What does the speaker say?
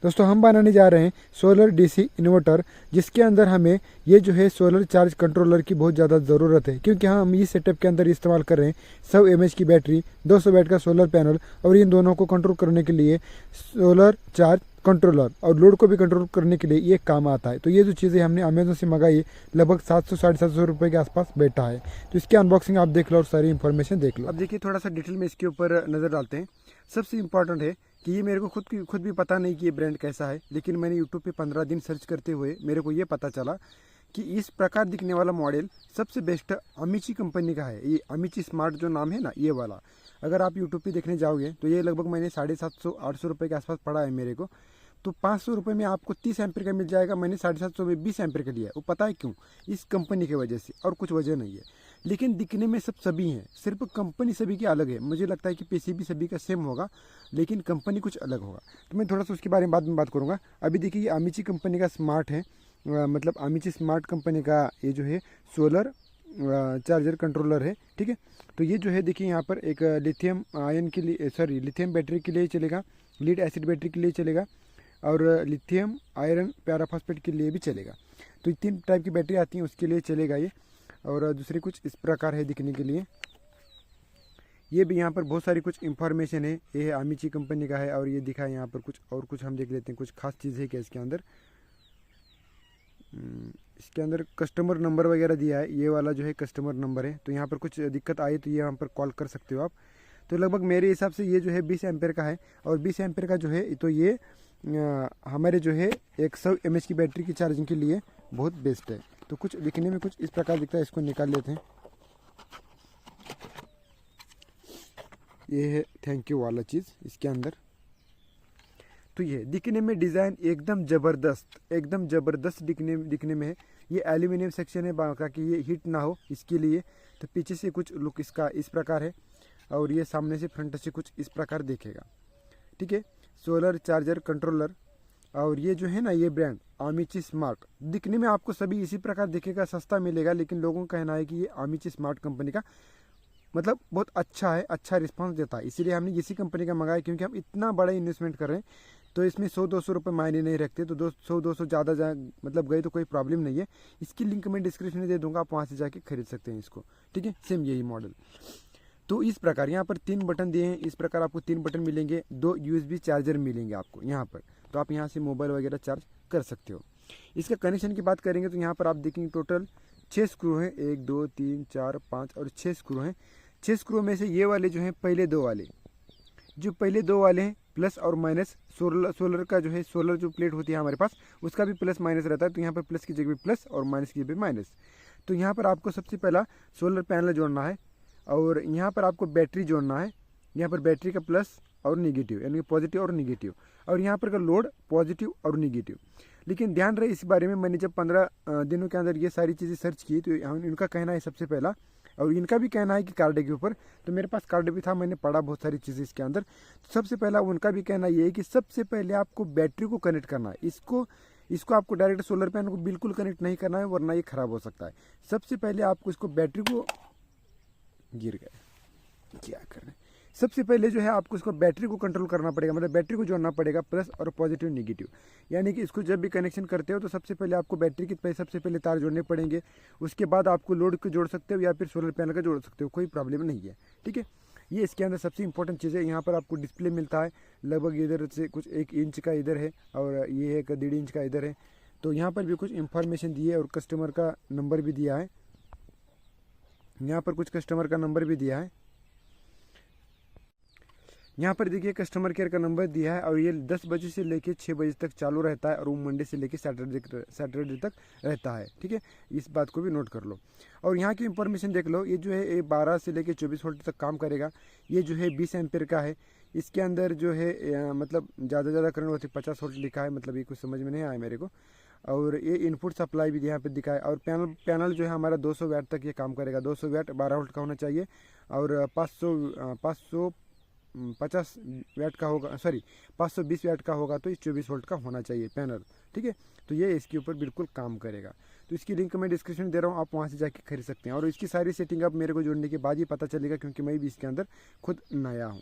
दोस्तों हम बनाने जा रहे हैं सोलर डीसी इन्वर्टर, जिसके अंदर हमें ये जो है सोलर चार्ज कंट्रोलर की बहुत ज़्यादा ज़रूरत है, क्योंकि हम इस सेटअप के अंदर इस्तेमाल कर रहे हैं 100 mAh की बैटरी, 200 वाट का सोलर पैनल और इन दोनों को कंट्रोल करने के लिए सोलर चार्ज कंट्रोलर और लोड को भी कंट्रोल करने के लिए ये काम आता है। तो ये जो चीज़ें हमने अमेजोन से मंगाई लगभग 700-750 रुपये के आसपास बैठा है। तो इसकी अनबॉक्सिंग आप देख लो और सारी इन्फॉर्मेशन देख लो। अब देखिए थोड़ा सा डिटेल में इसके ऊपर नज़र डालते हैं। सबसे इम्पॉर्टेंट है कि ये मेरे को खुद भी पता नहीं कि ये ब्रांड कैसा है, लेकिन मैंने यूट्यूब पे 15 दिन सर्च करते हुए मेरे को ये पता चला कि इस प्रकार दिखने वाला मॉडल सबसे बेस्ट अमीची कंपनी का है। ये अमीची स्मार्ट जो नाम है ना, ये वाला अगर आप यूट्यूब पे देखने जाओगे तो ये लगभग मैंने 750-800 रुपये के आसपास पड़ा है मेरे को। तो 500 रुपये में आपको 30 एम्पीयर का मिल जाएगा। मैंने 750 में 20 एम्पीयर का लिया है। वो पता है क्यों? इस कंपनी की वजह से, और कुछ वजह नहीं है। लेकिन दिखने में सब सभी हैं, सिर्फ कंपनी सभी की अलग है। मुझे लगता है कि पीसीबी सभी का सेम होगा, लेकिन कंपनी कुछ अलग होगा। तो मैं थोड़ा सा उसके बारे में बाद में बात करूँगा। अभी देखिए ये अमीची कंपनी का स्मार्ट है, मतलब अमीची स्मार्ट कंपनी का ये जो है सोलर चार्जर कंट्रोलर है। ठीक है, तो ये जो है देखिए यहाँ पर एक लिथियम आयन के लिए, सॉरी लिथियम बैटरी के लिए चलेगा, लीड एसिड बैटरी के लिए चलेगा और लिथियम आयरन पैराफॉस्फेट के लिए भी चलेगा। तो 3 टाइप की बैटरी आती हैं, उसके लिए चलेगा ये। और दूसरी कुछ इस प्रकार है दिखने के लिए। ये भी यहाँ पर बहुत सारी कुछ इन्फॉर्मेशन है। ये है अमीची कंपनी का है और ये दिखा है यहाँ पर कुछ और कुछ हम देख लेते हैं। कुछ खास चीज़ है क्या इसके अंदर? इसके अंदर कस्टमर नंबर वगैरह दिया है। ये वाला जो है कस्टमर नंबर है। तो यहाँ पर कुछ दिक्कत आई तो ये यहाँ पर कॉल कर सकते हो आप। तो लगभग मेरे हिसाब से ये जो है 20 एम्पेयर का है और 20 एम्पेयर का जो है तो ये हमारे जो है 100 mAh की बैटरी की चार्जिंग के लिए बहुत बेस्ट है। तो कुछ दिखने में कुछ इस प्रकार दिखता है। इसको निकाल लेते हैं। ये है थैंक यू वाला चीज़ इसके अंदर। तो ये दिखने में डिज़ाइन एकदम ज़बरदस्त दिखने में है। ये एल्यूमिनियम सेक्शन है ताकि ये हीट ना हो इसके लिए। तो पीछे से कुछ लुक इसका इस प्रकार है और ये सामने से फ्रंट से कुछ इस प्रकार दिखेगा। ठीक है, सोलर चार्जर कंट्रोलर। और ये जो है ना, ये ब्रांड अमीची स्मार्ट, दिखने में आपको सभी इसी प्रकार दिखेगा, सस्ता मिलेगा। लेकिन लोगों का कहना है कि ये अमीची स्मार्ट कंपनी का मतलब बहुत अच्छा है, अच्छा रिस्पांस देता है। इसीलिए हमने इसी कंपनी का मंगाया, क्योंकि हम इतना बड़ा इन्वेस्टमेंट कर रहे हैं। तो इसमें 100-200 रुपये मायने नहीं रखते। तो 100-200 ज़्यादा मतलब गए तो कोई प्रॉब्लम नहीं है। इसकी लिंक मैं डिस्क्रिप्शन में दे दूंगा, आप वहाँ से जाके खरीद सकते हैं इसको। ठीक है, सेम यही मॉडल। तो इस प्रकार यहाँ पर 3 बटन दिए हैं। इस प्रकार आपको 3 बटन मिलेंगे, 2 USB चार्जर मिलेंगे आपको यहाँ पर। तो आप यहाँ से मोबाइल वगैरह चार्ज कर सकते हो। इसका कनेक्शन की बात करेंगे तो यहाँ पर आप देखेंगे टोटल 6 स्क्रू हैं। 1 2 3 4 5 और 6 स्क्रू हैं। 6 स्क्रू में से ये वाले जो हैं पहले 2 वाले, जो पहले 2 वाले हैं प्लस और माइनस, सोलर का जो है सोलर जो प्लेट होती है हमारे पास, उसका भी प्लस माइनस रहता है। तो यहाँ पर प्लस की जगह प्लस और माइनस की जगह माइनस। तो यहाँ पर आपको सबसे पहला सोलर पैनल जोड़ना है और यहाँ पर आपको बैटरी जोड़ना है। यहाँ पर बैटरी का प्लस और निगेटिव, यानी पॉजिटिव और निगेटिव, और यहाँ पर का लोड पॉजिटिव और निगेटिव। लेकिन ध्यान रहे इस बारे में, मैंने जब 15 दिनों के अंदर ये सारी चीज़ें सर्च की तो इनका कहना है सबसे पहला, और इनका भी कहना है कि कार्ड के ऊपर, तो मेरे पास कार्ड भी था, मैंने पढ़ा बहुत सारी चीज़ें इसके अंदर। तो सबसे पहला उनका भी कहना ये है कि सबसे पहले आपको बैटरी को कनेक्ट करना है। इसको आपको डायरेक्ट सोलर पैनल को बिल्कुल कनेक्ट नहीं करना है, वरना ये खराब हो सकता है। सबसे पहले आपको इसको बैटरी को, गिर गए क्या कर रहे हैं, सबसे पहले जो है आपको इसको बैटरी को कंट्रोल करना पड़ेगा, मतलब बैटरी को जोड़ना पड़ेगा, प्लस और पॉजिटिव निगेटिव। यानी कि इसको जब भी कनेक्शन करते हो तो सबसे पहले आपको बैटरी के सबसे पहले तार जोड़ने पड़ेंगे। उसके बाद आपको लोड को जोड़ सकते हो या फिर सोलर पैनल का जोड़ सकते हो, कोई प्रॉब्लम नहीं है। ठीक है, ये इसके अंदर सबसे इंपॉर्टेंट चीज़ है। यहाँ पर आपको डिस्प्ले मिलता है, लगभग इधर से कुछ 1 इंच का इधर है और ये 1.5 इंच का इधर है। तो यहाँ पर भी कुछ इन्फॉर्मेशन दी है और कस्टमर का नंबर भी दिया है। यहाँ पर कुछ कस्टमर का नंबर भी दिया है। यहाँ पर देखिए कस्टमर केयर का नंबर दिया है और ये 10 बजे से लेके 6 बजे तक चालू रहता है और वो मंडे से लेके सैटरडे तक रहता है। ठीक है, इस बात को भी नोट कर लो। और यहाँ की इंफॉर्मेशन देख लो। ये जो है ये 12 से लेके 24 वोल्ट तक काम करेगा। ये जो है 20 एम्पेयर का है। इसके अंदर जो है मतलब ज़्यादा करंट होती 50 वोल्ट लिखा है, मतलब ये कुछ समझ में नहीं आया मेरे को। और ये इनपुट सप्लाई भी यहाँ पे दिखा है। और पैनल जो है हमारा 200 वाट तक ये काम करेगा। 200 वाट 12 वोल्ट का होना चाहिए और 550 वाट का होगा, सॉरी 520 वाट का होगा, तो इस 24 वोल्ट का होना चाहिए पैनल। ठीक है, तो ये इसके ऊपर बिल्कुल काम करेगा। तो इसकी लिंक मैं डिस्क्रिप्शन दे रहा हूँ, आप वहाँ से जाके खरीद सकते हैं। और इसकी सारी सेटिंग अब मेरे को जोड़ने के बाद ही पता चलेगा, क्योंकि मैं भी इसके अंदर खुद नया हूँ।